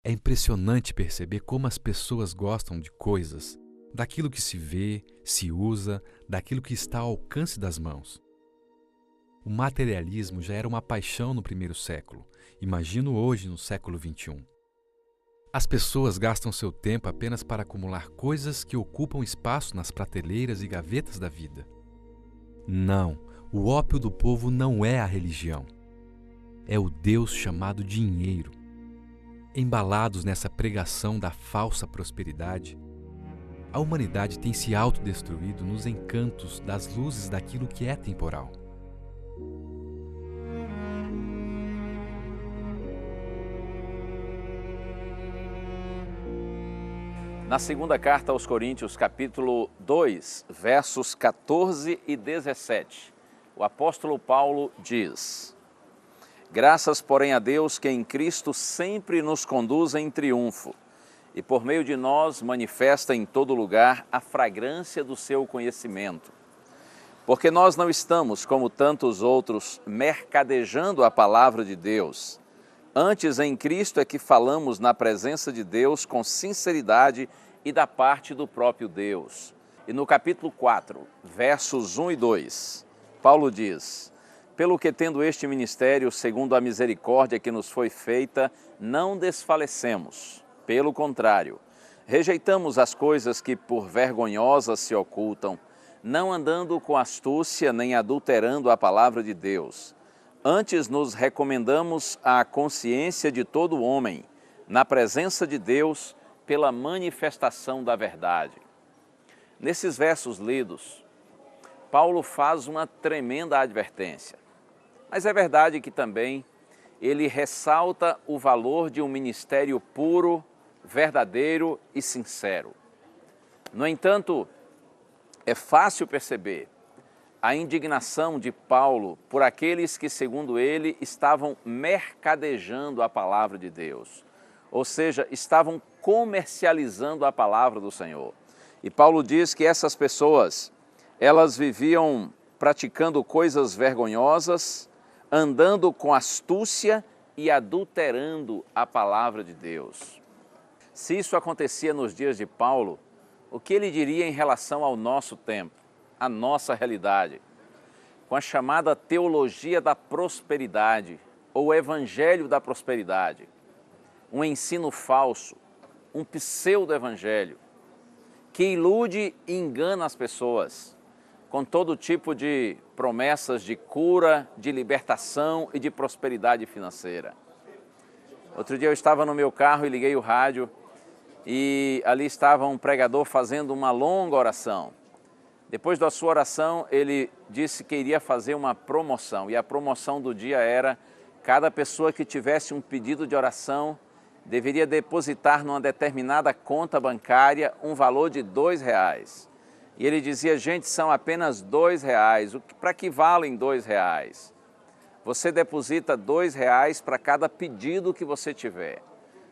É impressionante perceber como as pessoas gostam de coisas, daquilo que se vê, se usa, daquilo que está ao alcance das mãos. O materialismo já era uma paixão no primeiro século, imagino hoje no século XXI. As pessoas gastam seu tempo apenas para acumular coisas que ocupam espaço nas prateleiras e gavetas da vida. Não, o ópio do povo não é a religião. É o Deus chamado dinheiro. Embalados nessa pregação da falsa prosperidade, a humanidade tem se autodestruído nos encantos das luzes daquilo que é temporal. Na segunda carta aos Coríntios, capítulo 2, versos 14 e 17, o apóstolo Paulo diz: Graças, porém, a Deus que em Cristo sempre nos conduz em triunfo e por meio de nós manifesta em todo lugar a fragrância do seu conhecimento. Porque nós não estamos, como tantos outros, mercadejando a palavra de Deus. Antes, em Cristo é que falamos na presença de Deus com sinceridade e da parte do próprio Deus. E no capítulo 4, versos 1 e 2, Paulo diz: Pelo que tendo este ministério, segundo a misericórdia que nos foi feita, não desfalecemos. Pelo contrário, rejeitamos as coisas que por vergonhosas se ocultam, não andando com astúcia nem adulterando a palavra de Deus. Antes nos recomendamos à consciência de todo homem, na presença de Deus, pela manifestação da verdade. Nesses versos lidos, Paulo faz uma tremenda advertência. Mas é verdade que também ele ressalta o valor de um ministério puro, verdadeiro e sincero. No entanto, é fácil perceber a indignação de Paulo por aqueles que, segundo ele, estavam mercadejando a palavra de Deus, ou seja, estavam comercializando a palavra do Senhor. E Paulo diz que essas pessoas, elas viviam praticando coisas vergonhosas, andando com astúcia e adulterando a palavra de Deus. Se isso acontecia nos dias de Paulo, o que ele diria em relação ao nosso tempo, à nossa realidade? Com a chamada teologia da prosperidade, ou evangelho da prosperidade, um ensino falso, um pseudo-evangelho, que ilude e engana as pessoas, com todo tipo de promessas de cura, de libertação e de prosperidade financeira. Outro dia eu estava no meu carro e liguei o rádio e ali estava um pregador fazendo uma longa oração. Depois da sua oração, ele disse que iria fazer uma promoção, e a promoção do dia era: cada pessoa que tivesse um pedido de oração deveria depositar numa determinada conta bancária um valor de R$2. E ele dizia: gente, são apenas R$2, para que valem R$2? Você deposita R$2 para cada pedido que você tiver.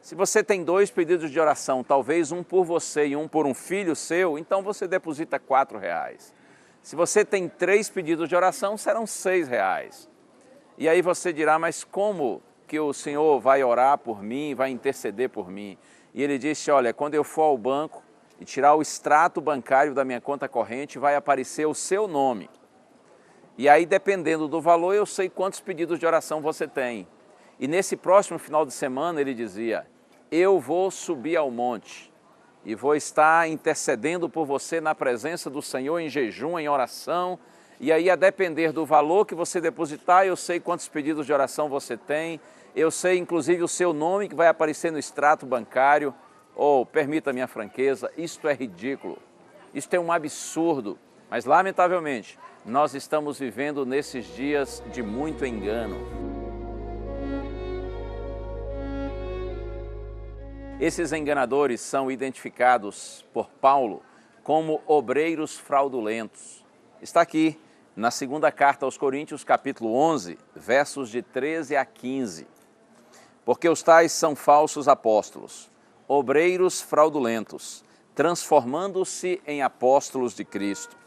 Se você tem 2 pedidos de oração, talvez um por você e um por um filho seu, então você deposita R$4. Se você tem 3 pedidos de oração, serão R$6. E aí você dirá: mas como que o Senhor vai orar por mim, vai interceder por mim? E ele disse: olha, quando eu for ao banco e tirar o extrato bancário da minha conta corrente, vai aparecer o seu nome. E aí, dependendo do valor, eu sei quantos pedidos de oração você tem. E nesse próximo final de semana, ele dizia: eu vou subir ao monte e vou estar intercedendo por você na presença do Senhor em jejum, em oração. E aí, a depender do valor que você depositar, eu sei quantos pedidos de oração você tem, eu sei inclusive o seu nome que vai aparecer no extrato bancário. Oh, permita a minha franqueza, isto é ridículo, isto é um absurdo, mas lamentavelmente nós estamos vivendo nesses dias de muito engano. Esses enganadores são identificados por Paulo como obreiros fraudulentos. Está aqui na segunda carta aos Coríntios, capítulo 11, versos de 13 a 15. Porque os tais são falsos apóstolos, obreiros fraudulentos, transformando-se em apóstolos de Cristo.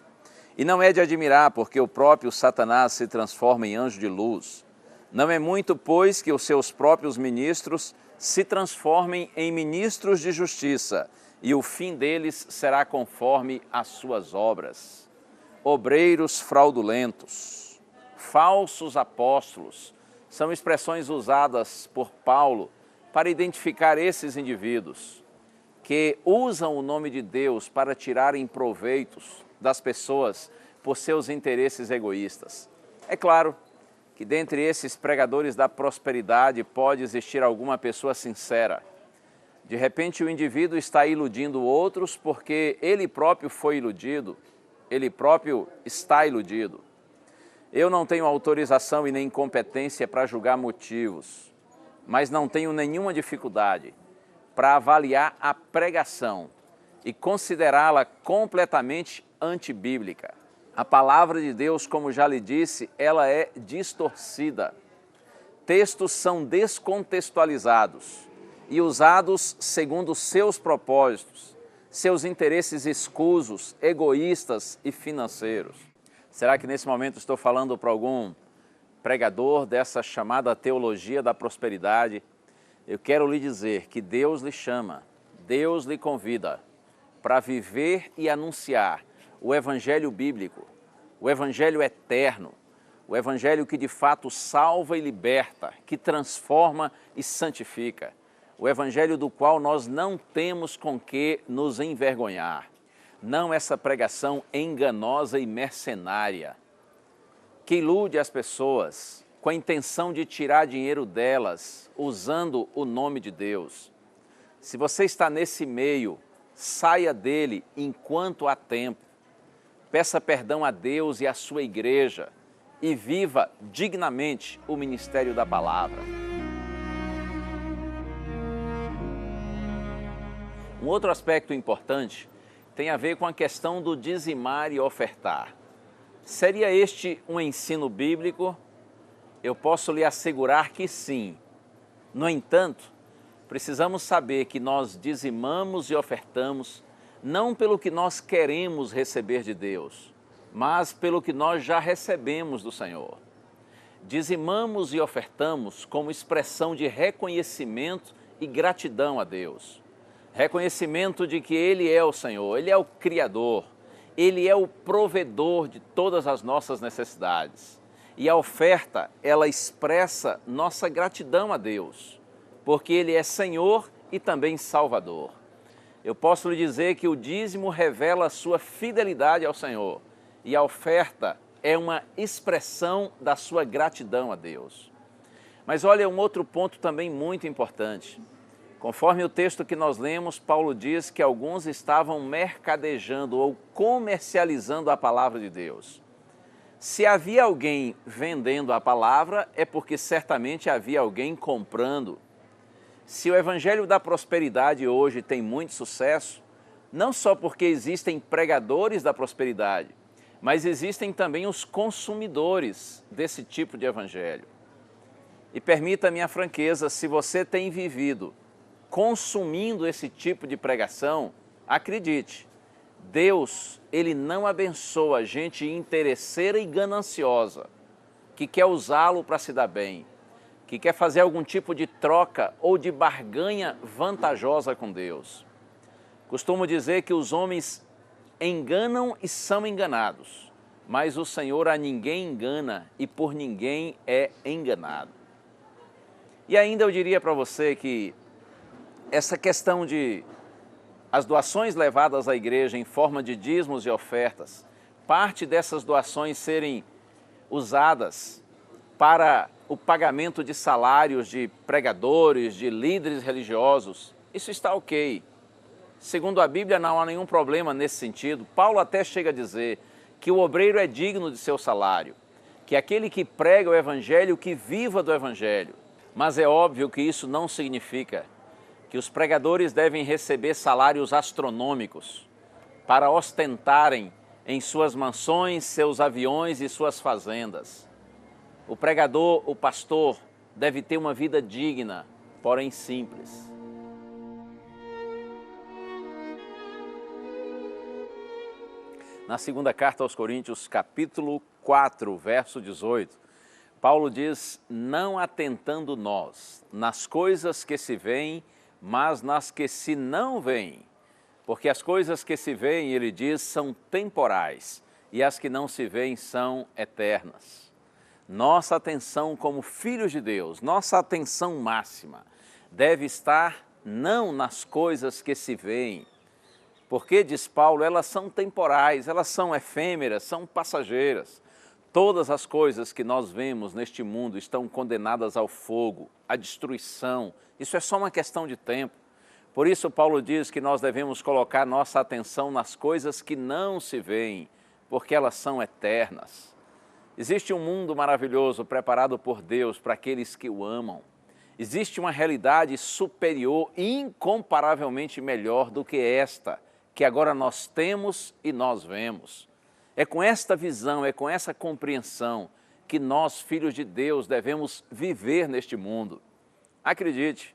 E não é de admirar, porque o próprio Satanás se transforma em anjo de luz. Não é muito, pois, que os seus próprios ministros se transformem em ministros de justiça, e o fim deles será conforme as suas obras. Obreiros fraudulentos, falsos apóstolos, são expressões usadas por Paulo para identificar esses indivíduos que usam o nome de Deus para tirarem proveitos das pessoas por seus interesses egoístas. É claro que dentre esses pregadores da prosperidade pode existir alguma pessoa sincera. De repente o indivíduo está iludindo outros porque ele próprio foi iludido, ele próprio está iludido. Eu não tenho autorização e nem competência para julgar motivos, mas não tenho nenhuma dificuldade para avaliar a pregação e considerá-la completamente antibíblica. A palavra de Deus, como já lhe disse, ela é distorcida. Textos são descontextualizados e usados segundo seus propósitos, seus interesses escusos, egoístas e financeiros. Será que nesse momento estou falando para algum pregador dessa chamada teologia da prosperidade? Eu quero lhe dizer que Deus lhe chama, Deus lhe convida para viver e anunciar o Evangelho bíblico, o Evangelho eterno, o Evangelho que de fato salva e liberta, que transforma e santifica, o Evangelho do qual nós não temos com que nos envergonhar. Não essa pregação enganosa e mercenária, que ilude as pessoas com a intenção de tirar dinheiro delas, usando o nome de Deus. Se você está nesse meio, saia dele enquanto há tempo. Peça perdão a Deus e à sua igreja e viva dignamente o ministério da palavra. Um outro aspecto importante tem a ver com a questão do dizimar e ofertar. Seria este um ensino bíblico? Eu posso lhe assegurar que sim. No entanto, precisamos saber que nós dizimamos e ofertamos não pelo que nós queremos receber de Deus, mas pelo que nós já recebemos do Senhor. Dizimamos e ofertamos como expressão de reconhecimento e gratidão a Deus. Reconhecimento de que Ele é o Senhor, Ele é o Criador, Ele é o provedor de todas as nossas necessidades. E a oferta, ela expressa nossa gratidão a Deus, porque Ele é Senhor e também Salvador. Eu posso lhe dizer que o dízimo revela a sua fidelidade ao Senhor e a oferta é uma expressão da sua gratidão a Deus. Mas olha, um outro ponto também muito importante. Conforme o texto que nós lemos, Paulo diz que alguns estavam mercadejando ou comercializando a palavra de Deus. Se havia alguém vendendo a palavra, é porque certamente havia alguém comprando. Se o Evangelho da prosperidade hoje tem muito sucesso, não só porque existem pregadores da prosperidade, mas existem também os consumidores desse tipo de Evangelho. E permita-me a franqueza, se você tem vivido consumindo esse tipo de pregação, acredite, Deus, Ele não abençoa gente interesseira e gananciosa, que quer usá-lo para se dar bem, que quer fazer algum tipo de troca ou de barganha vantajosa com Deus. Costumo dizer que os homens enganam e são enganados, mas o Senhor a ninguém engana e por ninguém é enganado. E ainda eu diria para você que essa questão de as doações levadas à igreja em forma de dízimos e ofertas, parte dessas doações serem usadas para o pagamento de salários de pregadores, de líderes religiosos, isso está ok. Segundo a Bíblia, não há nenhum problema nesse sentido. Paulo até chega a dizer que o obreiro é digno de seu salário, que aquele que prega o Evangelho, que viva do Evangelho. Mas é óbvio que isso não significa que os pregadores devem receber salários astronômicos para ostentarem em suas mansões, seus aviões e suas fazendas. O pregador, o pastor, deve ter uma vida digna, porém simples. Na segunda carta aos Coríntios, capítulo 4, verso 18, Paulo diz, não atentando nós nas coisas que se veem, mas nas que se não veem. Porque as coisas que se veem, ele diz, são temporais, e as que não se veem são eternas. Nossa atenção como filhos de Deus, nossa atenção máxima, deve estar não nas coisas que se veem, porque, diz Paulo, elas são temporais, elas são efêmeras, são passageiras. Todas as coisas que nós vemos neste mundo estão condenadas ao fogo, à destruição. Isso é só uma questão de tempo. Por isso, Paulo diz que nós devemos colocar nossa atenção nas coisas que não se veem, porque elas são eternas. Existe um mundo maravilhoso preparado por Deus para aqueles que o amam. Existe uma realidade superior, incomparavelmente melhor do que esta, que agora nós temos e nós vemos. É com esta visão, é com essa compreensão que nós, filhos de Deus, devemos viver neste mundo. Acredite,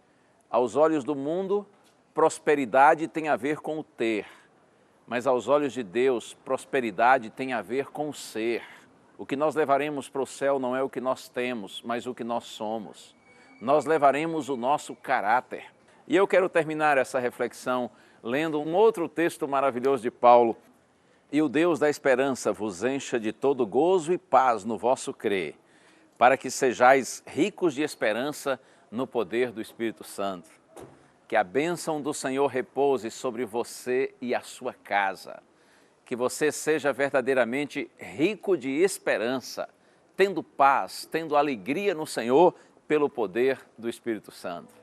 aos olhos do mundo, prosperidade tem a ver com o ter, mas aos olhos de Deus, prosperidade tem a ver com o ser. O que nós levaremos para o céu não é o que nós temos, mas o que nós somos. Nós levaremos o nosso caráter. E eu quero terminar essa reflexão lendo um outro texto maravilhoso de Paulo. E o Deus da esperança vos encha de todo gozo e paz no vosso crer, para que sejais ricos de esperança no poder do Espírito Santo. Que a bênção do Senhor repouse sobre você e a sua casa. Que você seja verdadeiramente rico de esperança, tendo paz, tendo alegria no Senhor pelo poder do Espírito Santo.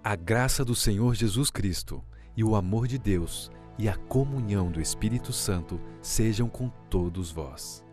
A graça do Senhor Jesus Cristo e o amor de Deus e a comunhão do Espírito Santo sejam com todos vós.